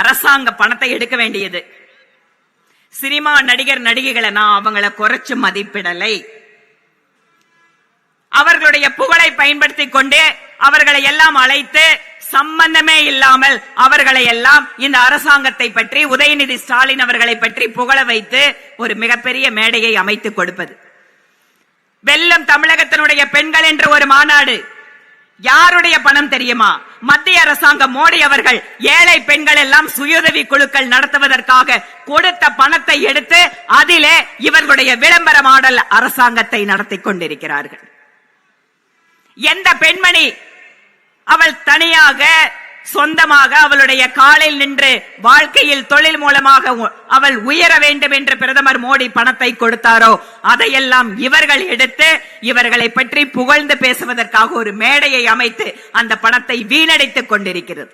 அரசாங்க பணத்தை எடுக்க வேண்டியது. சினிமா நடிகர் நடிகைகளை நான் அவங்கள குறைச்சு மதிப்பிடலை. அவர்களுடைய புகழை பயன்படுத்திக் கொண்டு அவர்களை எல்லாம் அழைத்து சம்பந்தமே இல்லாமல் அவர்களை எல்லாம் இந்த அரசாங்கத்தை பற்றி, உதயநிதி ஸ்டாலின் அவர்களை பற்றி புகழ வைத்து ஒரு மிகப்பெரிய மேடையை அமைத்துக் கொடுப்பது. வெல்லம் தமிழகத்தினுடைய பெண்கள் என்ற ஒரு மாநாடு யாருடைய பணம் தெரியுமா? மத்திய அரசாங்கம் மோடி அவர்கள் ஏழை பெண்கள் எல்லாம் சுயஉதவி குழுக்கள் நடத்துவதற்காக கொடுத்த பணத்தை எடுத்து அதிலே இவர்களுடைய விளம்பர மாடல் அரசாங்கத்தை நடத்தி கொண்டிருக்கிறார்கள். எந்த பெண்மணி அவள் தனியாக சொந்தமாக அவளுடைய காலில் நின்று வாழ்க்கையில் தொழில் மூலமாக அவள் உயர வேண்டும் என்று பிரதமர் மோடி பணத்தை கொடுத்தாரோ அதையெல்லாம் இவர்கள் எடுத்து இவர்களை பற்றி புகழ்ந்து பேசுவதற்காக ஒரு மேடையை அமைத்து அந்த பணத்தை வீணடித்துக் கொண்டிருக்கிறது.